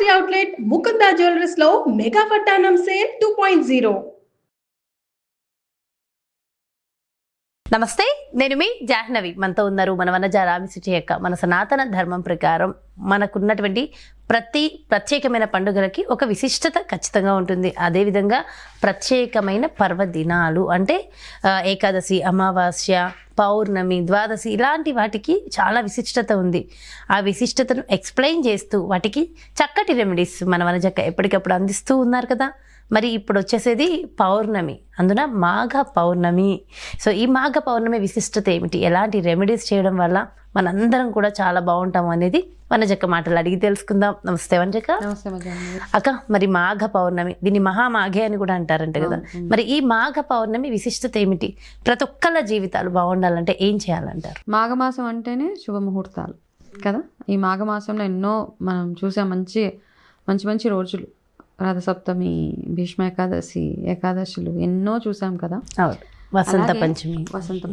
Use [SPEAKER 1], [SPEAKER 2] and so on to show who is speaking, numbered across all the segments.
[SPEAKER 1] Factory outlet Mukunda jewellers లో mega పట్టానం sale 2.0.
[SPEAKER 2] నమస్తే, నేను మీ జాహ్నవి. మనతో ఉన్నారు మన వనజ రామిసిటి యొక్క మన సనాతన ధర్మం ప్రకారం మనకున్నటువంటి ప్రత్యేకమైన పండుగలకి ఒక విశిష్టత ఖచ్చితంగా ఉంటుంది. అదేవిధంగా ప్రత్యేకమైన పర్వదినాలు అంటే ఏకాదశి, అమావాస్య, పౌర్ణమి, ద్వాదశి ఇలాంటి వాటికి చాలా విశిష్టత ఉంది. ఆ విశిష్టతను ఎక్స్ప్లెయిన్ చేస్తూ వాటికి చక్కటి రెమెడీస్ మన వనజక్క ఎప్పటికప్పుడు అందిస్తూ ఉన్నారు కదా. మరి ఇప్పుడు వచ్చేసేది పౌర్ణమి, అందున మాఘ పౌర్ణమి. సో ఈ మాఘ పౌర్ణమి విశిష్టత ఏమిటి, ఎలాంటి రెమెడీస్ చేయడం వల్ల మనందరం కూడా చాలా బాగుంటాము అనేది వనజక్క మాటలు అడిగి తెలుసుకుందాం. నమస్తే వనజక్క. అక్క, మరి మాఘ పౌర్ణమి, దీన్ని మహామాఘే అని కూడా అంటారంట కదా. మరి ఈ మాఘ పౌర్ణమి విశిష్టత ఏమిటి, ప్రతి ఒక్కళ్ళ జీవితాలు బాగుండాలంటే ఏం చేయాలంటారు?
[SPEAKER 3] మాఘమాసం అంటేనే శుభముహూర్తాలు కదా. ఈ మాఘమాసంలో ఎన్నో మనం చూసే మంచి మంచి మంచి రోజులు, రథసప్తమి, భీష్మ ఏకాదశులు ఎన్నో చూసాం కదా.
[SPEAKER 2] వసంత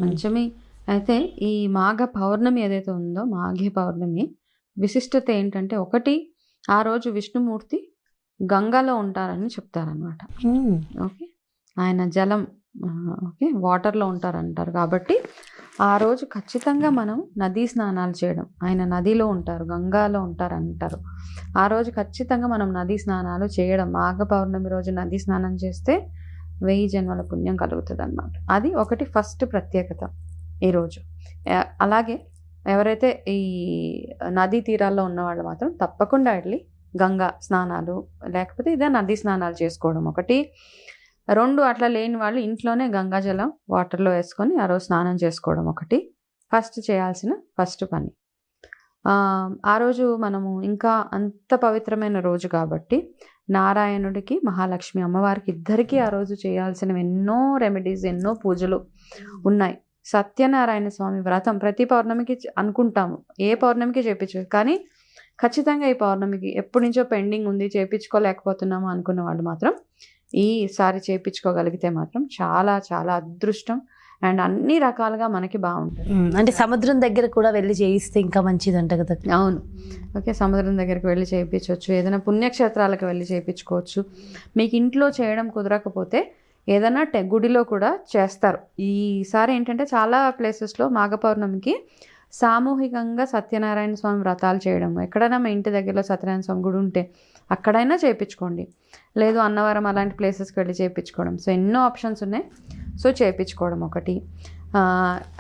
[SPEAKER 3] పంచమి. అయితే ఈ మాఘ పౌర్ణమి ఏదైతే ఉందో, మాఘ పౌర్ణమి విశిష్టత ఏంటంటే, ఒకటి, ఆ రోజు విష్ణుమూర్తి గంగలో ఉంటారని చెప్తారనమాట. ఓకే, ఆయన జలం, ఓకే, వాటర్లో ఉంటారంటారు. కాబట్టి ఆ రోజు ఖచ్చితంగా మనం నదీ స్నానాలు చేయడం. ఆయన నదిలో ఉంటారు, గంగాలో ఉంటారు అంటారు. ఆ రోజు ఖచ్చితంగా మనం నదీ స్నానాలు చేయడం. మాఘ పౌర్ణమి రోజు నదీ స్నానం చేస్తే 1000 జన్మల పుణ్యం కలుగుతుంది అన్నమాట. అది ఒకటి ఫస్ట్ ప్రత్యేకత ఈరోజు. అలాగే ఎవరైతే ఈ నదీ తీరాల్లో ఉన్నవాళ్ళు మాత్రం తప్పకుండా వెళ్ళి గంగా స్నానాలు, లేకపోతే ఇదే నదీ స్నానాలు చేసుకోవడం ఒకటి. 2 అట్లా లేని వాళ్ళు ఇంట్లోనే గంగాజలం వాటర్లో వేసుకొని ఆ రోజు స్నానం చేసుకోవడం ఒకటి ఫస్ట్ చేయాల్సిన పని. ఆ రోజు మనము ఇంకా అంత పవిత్రమైన రోజు కాబట్టి నారాయణుడికి, మహాలక్ష్మి అమ్మవారికి ఇద్దరికీ ఆ రోజు చేయాల్సినవి ఎన్నో రెమెడీస్, ఎన్నో పూజలు ఉన్నాయి. సత్యనారాయణ స్వామి వ్రతం ప్రతి పౌర్ణమికి అనుకుంటాము, ఏ పౌర్ణమికి చేయించు, కానీ ఖచ్చితంగా ఈ పౌర్ణమికి ఎప్పటి నుంచో పెండింగ్ ఉంది, చేయించుకోలేకపోతున్నాము అనుకున్న వాళ్ళు మాత్రం ఈసారి చేయించుకోగలిగితే మాత్రం చాలా చాలా అదృష్టం అండ్ అన్ని రకాలుగా మనకి బాగుంటుంది.
[SPEAKER 2] అంటే సముద్రం దగ్గర కూడా వెళ్ళి చేయిస్తే ఇంకా మంచిదంట కదా.
[SPEAKER 3] అవును, ఓకే, సముద్రం దగ్గరికి వెళ్ళి చేయించవచ్చు, ఏదైనా పుణ్యక్షేత్రాలకు వెళ్ళి చేయించుకోవచ్చు. మీకు ఇంట్లో చేయడం కుదరకపోతే ఏదైనా గుడిలో కూడా చేస్తారు. ఈసారి ఏంటంటే చాలా ప్లేసెస్లో మాఘ పౌర్ణమికి సామూహికంగా సత్యనారాయణ స్వామి వ్రతాలు చేయడం. ఎక్కడైనా మీ ఇంటి దగ్గరలో సత్యనారాయణ స్వామి గుడి ఉంటే అక్కడైనా చేయించుకోండి, లేదు అన్నవరం అలాంటి ప్లేసెస్కి వెళ్ళి చేయించుకోవడం. సో ఎన్నో ఆప్షన్స్ ఉన్నాయి. సో చేయించుకోవడం ఒకటి.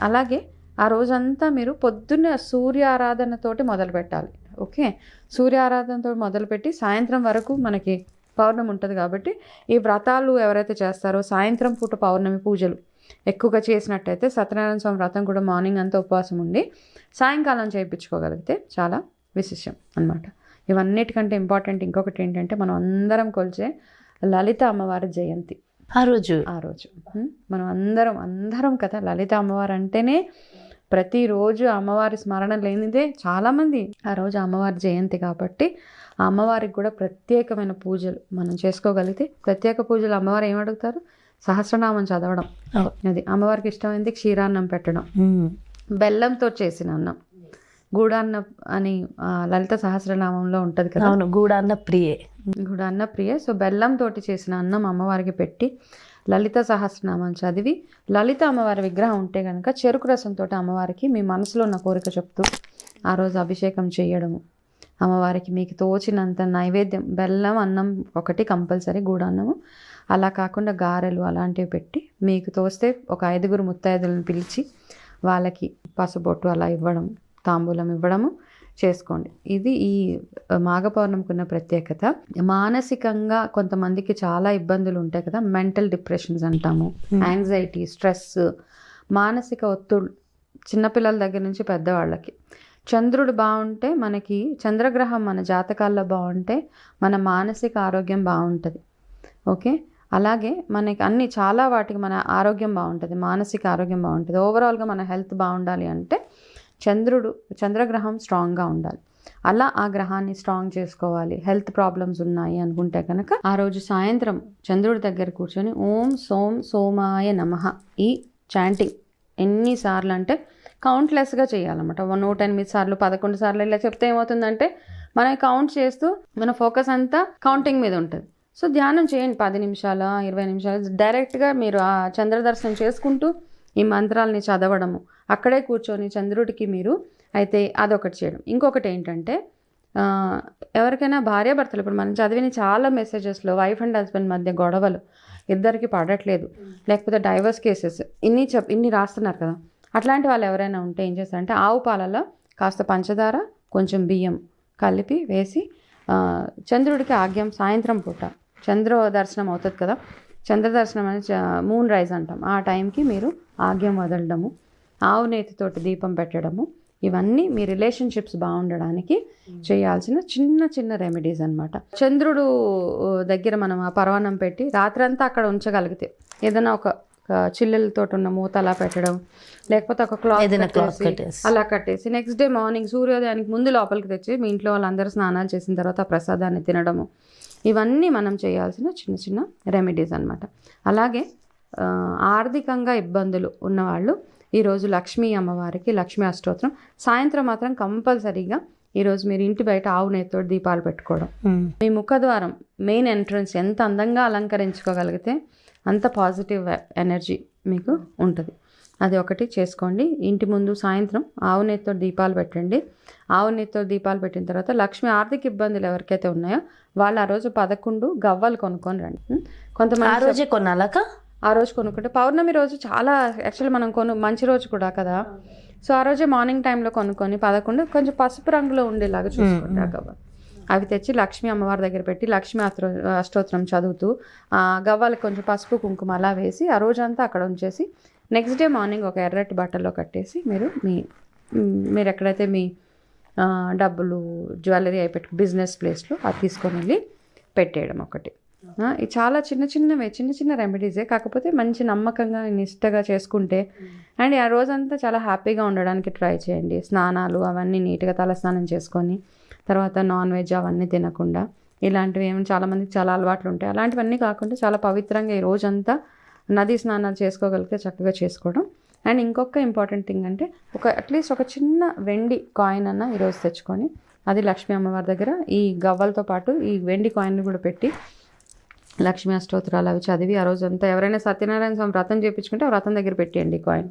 [SPEAKER 3] అలాగే ఆ రోజంతా మీరు పొద్దున్న సూర్య ఆరాధనతోటి మొదలు పెట్టాలి. ఓకే, సూర్య ఆరాధనతో మొదలుపెట్టి సాయంత్రం వరకు మనకి పౌర్ణమి ఉంటుంది కాబట్టి ఈ వ్రతాలు ఎవరైతే చేస్తారో సాయంత్రం పూట పౌర్ణమి పూజలు ఎక్కువగా చేసినట్టయితే సత్యనారాయణ స్వామి వ్రతం కూడా మార్నింగ్ అంతా ఉపవాసం ఉండి సాయంకాలం చేయించుకోగలిగితే చాలా విశేషం అన్నమాట. ఇవన్నిటికంటే ఇంపార్టెంట్ ఇంకొకటి ఏంటంటే, మనం అందరం కొలిచే లలిత అమ్మవారి జయంతి ఆ రోజు మనం అందరం కదా. లలిత అమ్మవారు అంటేనే ప్రతిరోజు అమ్మవారి స్మరణ లేనిదే చాలామంది. ఆ రోజు అమ్మవారి జయంతి కాబట్టి ఆ అమ్మవారికి కూడా ప్రత్యేకమైన పూజలు మనం చేసుకోగలిగితే, ప్రత్యేక పూజలు అమ్మవారు ఏమడుగుతారు, సహస్రనామం చదవడం. అది అమ్మవారికి ఇష్టమైంది. క్షీరాన్నం పెట్టడం, బెల్లంతో చేసిన అన్నం, గూడాన్న అని లలిత సహస్రనామంలో ఉంటుంది కదా.
[SPEAKER 2] అవును, గూడాన్న ప్రియే. సో బెల్లంతో చేసిన అన్నం అమ్మవారికి పెట్టి లలిత సహస్రనామం చదివి, లలిత అమ్మవారి విగ్రహం ఉంటే కనుక చెరుకు రసంతో అమ్మవారికి మీ మనసులో ఉన్న కోరిక చెప్తూ ఆ రోజు అభిషేకం చేయడము. అమ్మవారికి మీకు తోచినంత నైవేద్యం, బెల్లం అన్నం ఒకటి కంపల్సరీ, గూడాన్నము. అలా కాకుండా గారెలు అలాంటివి పెట్టి మీకు తోస్తే ఒక 5 ముత్తైదులను పిలిచి వాళ్ళకి పసుబొట్టు అలా ఇవ్వడం, తాంబూలం ఇవ్వడము చేసుకోండి. ఇది ఈ మాఘ పౌర్ణమికి ఉన్న ప్రత్యేకత. మానసికంగా కొంతమందికి చాలా ఇబ్బందులు ఉంటాయి కదా, మెంటల్ డిప్రెషన్స్ అంటాము, యాంగ్జైటీ, స్ట్రెస్, మానసిక ఒత్తిడి, చిన్నపిల్లల దగ్గర నుంచి పెద్దవాళ్ళకి. చంద్రుడు బాగుంటే, మనకి చంద్రగ్రహం మన జాతకాల్లో బాగుంటే మన మానసిక ఆరోగ్యం బాగుంటుంది. ఓకే, అలాగే మనకి అన్ని చాలా వాటికి మన ఆరోగ్యం బాగుంటుంది, మానసిక ఆరోగ్యం బాగుంటుంది. ఓవరాల్గా మన హెల్త్ బాగుండాలి అంటే చంద్రగ్రహం స్ట్రాంగ్గా ఉండాలి. అలా ఆ గ్రహాన్ని స్ట్రాంగ్ చేసుకోవాలి. హెల్త్ ప్రాబ్లమ్స్ ఉన్నాయి అనుకుంటే కనుక ఆ రోజు సాయంత్రం చంద్రుడి దగ్గర కూర్చొని ఓం సోం సోమాయ నమః ఈ చాంటింగ్ ఎన్నిసార్లు అంటే కౌంట్లెస్గా చేయాలన్నమాట. 108 సార్లు, 11 సార్లు ఇలా చెప్తే ఏమవుతుందంటే
[SPEAKER 3] మనం కౌంట్ చేస్తూ మన ఫోకస్ అంతా కౌంటింగ్ మీద ఉంటుంది. సో ధ్యానం చేయండి 10 నిమిషాలు 20 నిమిషాలు డైరెక్ట్గా మీరు ఆ చంద్ర దర్శనం చేసుకుంటూ ఈ మంత్రాలని చదవడము, అక్కడే కూర్చొని చంద్రుడికి మీరు అయితే అదొకటి చేయడం. ఇంకొకటి ఏంటంటే ఎవరికైనా భార్యాభర్తలు, ఇప్పుడు మనం చదివిన చాలా మెసేజెస్లో వైఫ్ అండ్ హస్బెండ్ మధ్య గొడవలు, ఇద్దరికి పడట్లేదు, లేకపోతే డైవర్స్ కేసెస్ ఇన్ని రాస్తున్నారు కదా. అట్లాంటి వాళ్ళు ఎవరైనా ఉంటే ఏం చేస్తారంటే ఆవు పాలలో కాస్త పంచదార కొంచెం బియ్యం కలిపి వేసి చంద్రుడికి ఆగ్యం సాయంత్రం పూట చంద్ర దర్శనం అవుతుంది కదా, చంద్ర దర్శనం అని మూన్ రైజ్ అంటాం, ఆ టైంకి మీరు ఆగ్యం వదలడము, ఆవు నేతితోటి దీపం పెట్టడము, ఇవన్నీ మీ రిలేషన్షిప్స్ బాగుండడానికి చేయాల్సిన చిన్న చిన్న రెమెడీస్ అనమాట. చంద్రుడు దగ్గర మనం ఆ పరవాన్నం పెట్టి రాత్రంతా అక్కడ ఉంచగలిగితే ఏదైనా ఒక చిల్లెలతో ఉన్న మూత అలా పెట్టడం, లేకపోతే ఒక క్లాత్ అలా కట్టేసి నెక్స్ట్ డే మార్నింగ్ సూర్యోదయానికి ముందు లోపలికి తెచ్చి మీ ఇంట్లో వాళ్ళందరూ స్నానాలు చేసిన తర్వాత ప్రసాదాన్ని తినడము, ఇవన్నీ మనం చేయాల్సిన చిన్న చిన్న రెమెడీస్ అనమాట. అలాగే ఆర్థికంగా ఇబ్బందులు ఉన్నవాళ్ళు ఈరోజు లక్ష్మీ అమ్మవారికి లక్ష్మీ అష్టోత్తరం సాయంత్రం మాత్రం కంపల్సరీగా ఈరోజు మీరు ఇంటి బయట ఆవు నేతితో దీపాలు పెట్టుకోవడం, మీ ముఖద్వారం మెయిన్ ఎంట్రన్స్ ఎంత అందంగా అలంకరించుకోగలిగితే అంత పాజిటివ్ ఎనర్జీ మీకు ఉంటుంది. అది ఒకటి చేసుకోండి. ఇంటి ముందు సాయంత్రం ఆవు నేతితో దీపాలు పెట్టండి. ఆవు నేతితో దీపాలు పెట్టిన తర్వాత లక్ష్మి ఆర్థిక ఇబ్బందులు ఎవరికైతే ఉన్నాయో వాళ్ళు ఆ రోజు 11 గవ్వలు కొనుక్కొని రండి. కొంతమంది
[SPEAKER 4] ఆ రోజే కొనాలక,
[SPEAKER 3] ఆ రోజు కొనుక్కుంటే పౌర్ణమి రోజు చాలా యాక్చువల్లీ మనం మంచి రోజు కూడా కదా, సో ఆ రోజే మార్నింగ్ టైంలో కొనుక్కొని 11 కొంచెం పసుపు రంగులో ఉండేలాగా చూసుకోండి ఆ గవ్వ. అవి తెచ్చి లక్ష్మీ అమ్మవారి దగ్గర పెట్టి లక్ష్మీ అష్టోత్తరం చదువుతూ ఆ గవ్వలకు కొంచెం పసుపు కుంకుమ అలా వేసి ఆ రోజంతా అక్కడ ఉంచేసి నెక్స్ట్ డే మార్నింగ్ ఒక ఎర్రటి బట్టల్లో కట్టేసి మీరు ఎక్కడైతే మీ డబ్బులు జ్యువెలరీ అయి పెట్టు బిజినెస్ ప్లేస్లో అది తీసుకొని వెళ్ళి పెట్టేయడం ఒకటి. ఇది చాలా చిన్న చిన్న రెమెడీసే, కాకపోతే మంచి నమ్మకంగా నిష్టగా చేసుకుంటే అండ్ ఆ రోజంతా చాలా హ్యాపీగా ఉండడానికి ట్రై చేయండి. స్నానాలు అవన్నీ నీట్గా తలస్నానం చేసుకొని తర్వాత నాన్ వెజ్ అవన్నీ తినకుండా, ఇలాంటివి ఏమైనా చాలామందికి చాలా అలవాట్లు ఉంటాయి, అలాంటివన్నీ కాకుండా చాలా పవిత్రంగా ఈ రోజంతా నదీ స్నానాలు చేసుకోగలిగితే చక్కగా చేసుకోవడం. అండ్ ఇంకొక ఇంపార్టెంట్ థింగ్ అంటే అట్లీస్ట్ ఒక చిన్న వెండి కాయిన్ అన్న ఈరోజు తెచ్చుకొని అది లక్ష్మీ అమ్మవారి దగ్గర ఈ గవ్వలతో పాటు ఈ వెండి కాయిన్ కూడా పెట్టి లక్ష్మీ అష్టోత్తరాలు అవి చదివి ఆ రోజంతా ఎవరైనా సత్యనారాయణ స్వామి వ్రతం చేయించుకుంటే ఆ వ్రతం దగ్గర పెట్టేయండి కాయిన్.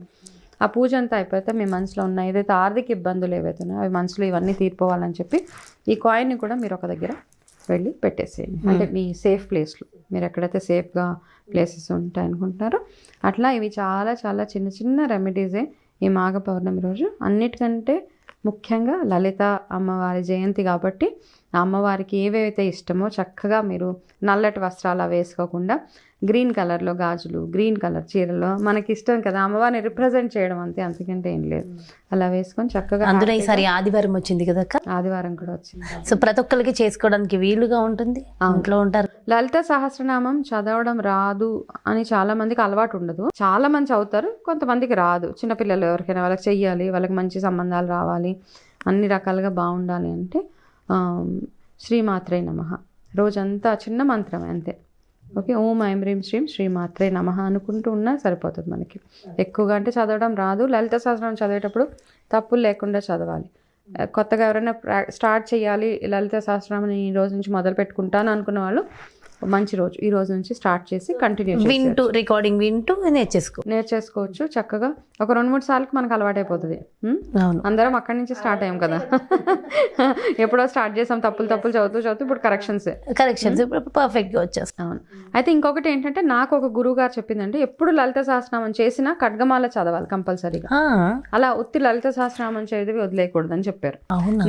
[SPEAKER 3] ఆ పూజ అంతా అయిపోతే మీ మనసులో ఉన్న ఏదైతే ఆర్థిక ఇబ్బందులు ఏవైతే ఉన్నాయో అవి మనసులో ఇవన్నీ తీరిపోవాలని చెప్పి ఈ కాయిన్ని కూడా మీరు ఒక దగ్గర వెళ్ళి పెట్టేసేయండి. అంటే మీ సేఫ్ ప్లేస్లో మీరు ఎక్కడైతే సేఫ్గా ప్లేసెస్ ఉంటాయి అనుకుంటున్నారో అట్లా ఇవి చాలా చాలా చిన్న చిన్న రెమెడీసే ఈ మాఘ పౌర్ణమి రోజు. అన్నిటికంటే ముఖ్యంగా లలిత అమ్మవారి జయంతి కాబట్టి అమ్మవారికి ఏవైతే ఇష్టమో చక్కగా మీరు నల్లటి వస్త్రాలు వేసుకోకుండా గ్రీన్ కలర్లో గాజులు, గ్రీన్ కలర్ చీరలో మనకి ఇష్టం కదా అమ్మవారిని రిప్రజెంట్ చేయడం, అంతకంటే ఏం లేదు. అలా వేసుకొని చక్కగా
[SPEAKER 4] అందులో ఈసారి ఆదివారం వచ్చింది కదా,
[SPEAKER 3] ఆదివారం కూడా వచ్చింది,
[SPEAKER 4] సో ప్రతి ఒక్కరికి చేసుకోవడానికి వీలుగా ఉంటుంది. ఇంట్లో ఉంటారు.
[SPEAKER 3] లలిత సహస్రనామం చదవడం రాదు అని చాలా మందికి అలవాటు ఉండదు. చాలా మంది చదువుతారు, కొంతమందికి రాదు. చిన్నపిల్లలు ఎవరికైనా వాళ్ళకి చెయ్యాలి, వాళ్ళకి మంచి సంబంధాలు రావాలి, అన్ని రకాలుగా బాగుండాలి అంటే శ్రీమాత్రే నమః రోజంతా చిన్న మంత్రం అంతే. ఓకే, ఓం ఐం హ్రీం శ్రీం శ్రీమాత్రే నమః అనుకుంటూ ఉన్నా సరిపోతుంది. మనకి ఎక్కువగా అంటే చదవడం రాదు, లలిత సహస్రనామం చదివేటప్పుడు తప్పులు లేకుండా చదవాలి. కొత్తగా ఎవరైనా స్టార్ట్ చేయాలి లలిత సహస్రనామం ఈ రోజు నుంచి మొదలు పెట్టుకుంటాను అనుకున్న వాళ్ళు మంచి రోజు ఈ రోజు నుంచి స్టార్ట్ చేసి కంటిన్యూ
[SPEAKER 4] వింటూ రికార్డింగ్ వింటూ
[SPEAKER 3] నేర్చేసుకోవచ్చు చక్కగా. ఒక 2-3 సార్లకి మనకు అలవాటైపోతుంది. అందరం అక్కడి నుంచి స్టార్ట్ అయ్యాం కదా, ఎప్పుడో స్టార్ట్ చేసాం తప్పులు చదువుతూ ఇప్పుడు కరెక్షన్స్
[SPEAKER 4] పర్ఫెక్ట్ గా వచ్చేస్తాం.
[SPEAKER 3] అవును. అయితే ఇంకొకటి ఏంటంటే నాకు ఒక గురువు గారు చెప్పిందంటే ఎప్పుడు లలిత సహస్రనామం చేసినా ఖడ్గమాల చదవాలి కంపల్సరీగా. అలా ఉత్తి లలిత సహస్రనామం చదివి వదిలేయకూడదు అని చెప్పారు,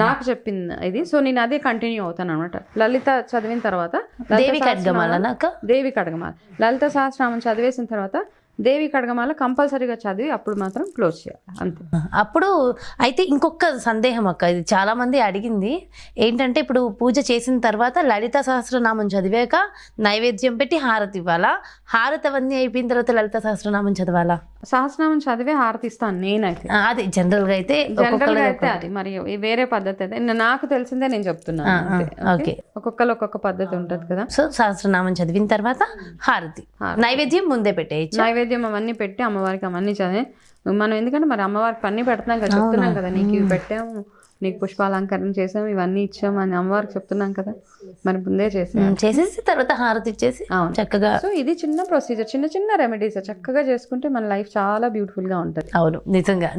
[SPEAKER 3] నాకు చెప్పింది ఇది. సో నేను అదే కంటిన్యూ అవుతాను అనమాట. లలిత చదివిన తర్వాత దేవి ఖడ్గమాల, లలిత సహస్రనామం చదివేసిన తర్వాత దేవి ఖడ్గమాల కంపల్సరీగా చదివి అప్పుడు మాత్రం క్లోజ్ చేయాలి అంతే.
[SPEAKER 4] అప్పుడు అయితే ఇంకొక సందేహం అక్క, ఇది చాలా మంది అడిగింది ఏంటంటే ఇప్పుడు పూజ చేసిన తర్వాత లలిత సహస్రనామం చదివాక నైవేద్యం పెట్టి హారతి ఇవ్వాలా, హారతి అవన్నీ అయిపోయిన తర్వాత లలిత సహస్రనామం చదవాలా?
[SPEAKER 3] సహస్రనామం చదివే హారతి ఇస్తాను నేనైతే.
[SPEAKER 4] అది జనరల్ గా అయితే
[SPEAKER 3] అది మరి వేరే పద్ధతి అయితే నాకు తెలిసిందే నేను చెప్తున్నాను. ఒక్కొక్కరు ఒక్కొక్క పద్ధతి ఉంటది కదా.
[SPEAKER 4] సో సహస్రనామం చదివిన తర్వాత హారతి, నైవేద్యం ముందే పెట్టేయచ్చు.
[SPEAKER 3] నైవేద్యం అవన్నీ పెట్టి అమ్మవారికి అవన్నీ చదివి మనం ఎందుకంటే మరి అమ్మవారికి అన్ని పెడుతున్నాం కదా, చెప్తున్నాం కదా నీకు ఇవి పెట్టాము నీకు పుష్పాలంకరణ చేసాం, ఇవన్నీ ఇచ్చాం అని అమ్మవారికి చెప్తున్నాం కదా, మరి ముందే
[SPEAKER 4] చేసేసి తర్వాత హారతి ఇచ్చేసి
[SPEAKER 3] అవును.
[SPEAKER 4] చక్కగా.
[SPEAKER 3] సో ఇది చిన్న ప్రొసీజర్, చిన్న చిన్న రెమెడీస్ చక్కగా చేసుకుంటే మన లైఫ్ చాలా బ్యూటిఫుల్ గా ఉంటుంది.
[SPEAKER 4] అవును,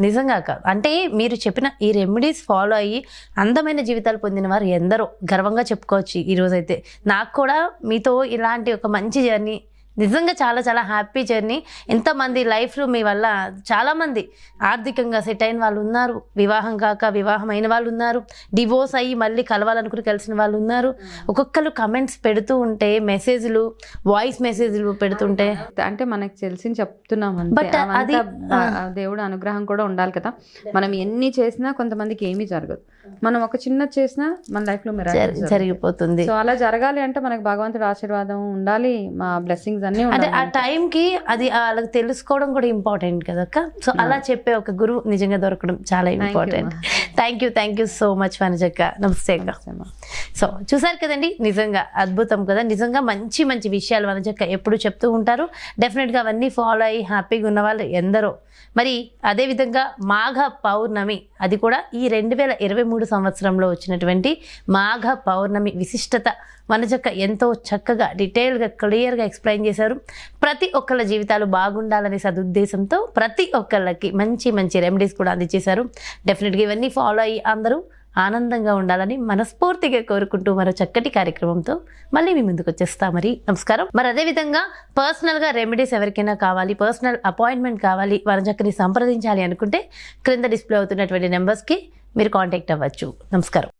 [SPEAKER 4] నిజంగా అక్క. అంటే మీరు చెప్పిన ఈ రెమెడీస్ ఫాలో అయ్యి అందమైన జీవితాలు పొందిన వారు ఎందరో గర్వంగా చెప్పుకోవచ్చు ఈ రోజైతే. నాకు కూడా మీతో ఇలాంటి ఒక మంచి జర్నీ, నిజంగా చాలా చాలా హ్యాపీ జర్నీ. ఎంతమంది లైఫ్లో మీ వల్ల చాలామంది ఆర్థికంగా సెట్ అయిన వాళ్ళు ఉన్నారు, వివాహం కాక వివాహం అయిన వాళ్ళు ఉన్నారు, డివోర్స్ అయ్యి మళ్ళీ కలవాలనుకుని కలిసిన వాళ్ళు ఉన్నారు. ఒక్కొక్కరు కమెంట్స్ పెడుతూ ఉంటే, మెసేజ్లు, వాయిస్ మెసేజ్లు పెడుతుంటే,
[SPEAKER 3] అంటే మనకు తెలిసి చెప్తున్నాం
[SPEAKER 4] But
[SPEAKER 3] అంతే. దేవుడు అనుగ్రహం కూడా ఉండాలి కదా. మనం ఎన్ని చేసినా కొంతమందికి ఏమీ జరగదు, మనం ఒక చిన్న చేసినా మన లైఫ్ లో
[SPEAKER 4] జరిగిపోతుంది.
[SPEAKER 3] సో అలా జరగాలి అంటే మనకు భగవంతుడి ఆశీర్వాదం ఉండాలి, మా బ్లెస్సింగ్స్ అన్ని
[SPEAKER 4] అంటే ఆ టైంకి అది వాళ్ళకి తెలుసుకోవడం కూడా ఇంపార్టెంట్ కదక్క. సో అలా చెప్పే ఒక గురువు నిజంగా దొరకడం చాలా important. Thank you so much వనజక్క. నమస్తే అక్క. సో చూసారు కదండి, నిజంగా అద్భుతం కదా. నిజంగా మంచి మంచి విషయాలు వనజక్క ఎప్పుడు చెప్తూ ఉంటారు. డెఫినెట్గా అవన్నీ ఫాలో అయ్యి హ్యాపీగా ఉన్న వాళ్ళు ఎందరో. మరి అదేవిధంగా మాఘ పౌర్ణమి, అది కూడా ఈ 2023 సంవత్సరంలో వచ్చినటువంటి మాఘ పౌర్ణమి విశిష్టత వనజక్క ఎంతో చక్కగా డీటెయిల్గా క్లియర్గా ఎక్స్ప్లెయిన్ చేశారు. ప్రతి ఒక్కళ్ళ జీవితాలు బాగుండాలనే సదుద్దేశంతో ప్రతి ఒక్కళ్ళకి మంచి మంచి రెమెడీస్ కూడా అందించేశారు. డెఫినెట్గా ఇవన్నీ ఫాలో అయ్యి అందరూ ఆనందంగా ఉండాలని మనస్ఫూర్తిగా కోరుకుంటూ మరో చక్కటి కార్యక్రమంతో మళ్ళీ మీ ముందుకు వచ్చేస్తా. మరి నమస్కారం. మరి అదేవిధంగా పర్సనల్గా రెమెడీస్ ఎవరికైనా కావాలి, పర్సనల్ అపాయింట్మెంట్ కావాలి, వనజక్కని సంప్రదించాలి అనుకుంటే క్రింద డిస్ప్లే అవుతున్నటువంటి నెంబర్స్కి మీరు కాంటాక్ట్ అవ్వచ్చు. నమస్కారం.